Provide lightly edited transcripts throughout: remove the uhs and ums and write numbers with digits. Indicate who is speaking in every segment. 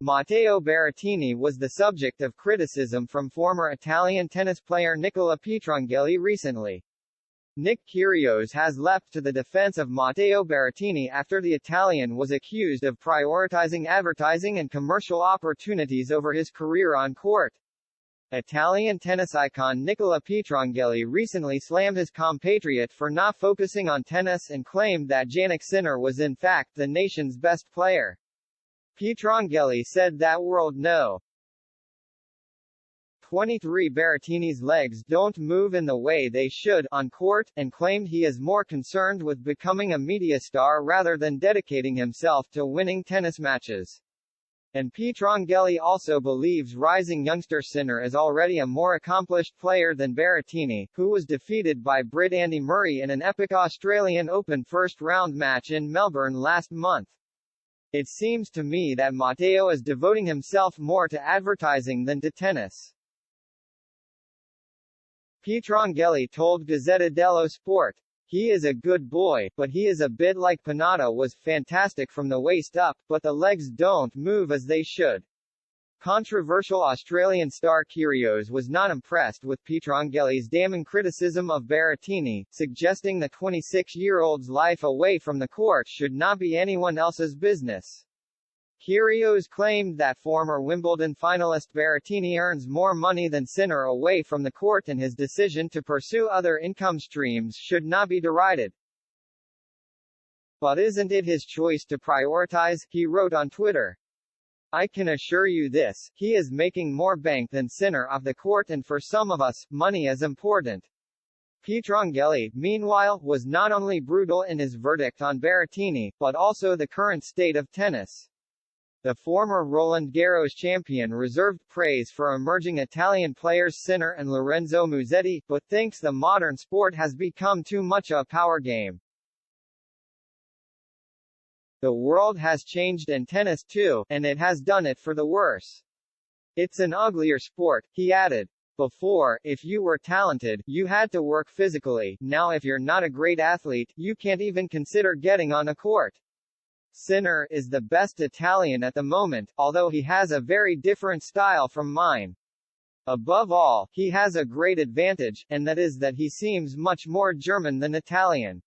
Speaker 1: Matteo Berrettini was the subject of criticism from former Italian tennis player Nicola Pietrangeli recently. Nick Kyrgios has leapt to the defense of Matteo Berrettini after the Italian was accused of prioritizing advertising and commercial opportunities over his career on court. Italian tennis icon Nicola Pietrangeli recently slammed his compatriot for not focusing on tennis and claimed that Jannik Sinner was in fact the nation's best player. Pietrangeli said that World No. 23 Berrettini's legs don't move in the way they should on court, and claimed he is more concerned with becoming a media star rather than dedicating himself to winning tennis matches. And Pietrangeli also believes rising youngster Sinner is already a more accomplished player than Berrettini, who was defeated by Brit Andy Murray in an epic Australian Open first-round match in Melbourne last month. It seems to me that Matteo is devoting himself more to advertising than to tennis. Pietrangeli told Gazzetta dello Sport. He is a good boy, but he is a bit like Panatta was fantastic from the waist up, but the legs don't move as they should. Controversial Australian star Kyrgios was not impressed with Pietrangeli's damning criticism of Berrettini, suggesting the 26-year-old's life away from the court should not be anyone else's business. Kyrgios claimed that former Wimbledon finalist Berrettini earns more money than Sinner away from the court and his decision to pursue other income streams should not be derided. But isn't it his choice to prioritize, he wrote on Twitter. I can assure you this, he is making more bank than Sinner off the court, and for some of us, money is important. Pietrangeli, meanwhile, was not only brutal in his verdict on Berrettini, but also the current state of tennis. The former Roland Garros champion reserved praise for emerging Italian players Sinner and Lorenzo Musetti, but thinks the modern sport has become too much a power game. The world has changed in tennis too, and it has done it for the worse. It's an uglier sport, he added. Before, if you were talented, you had to work physically. Now if you're not a great athlete, you can't even consider getting on a court. Sinner is the best Italian at the moment, although he has a very different style from mine. Above all, he has a great advantage, and that is that he seems much more German than Italian.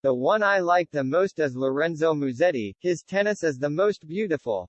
Speaker 1: The one I like the most is Lorenzo Musetti, his tennis is the most beautiful.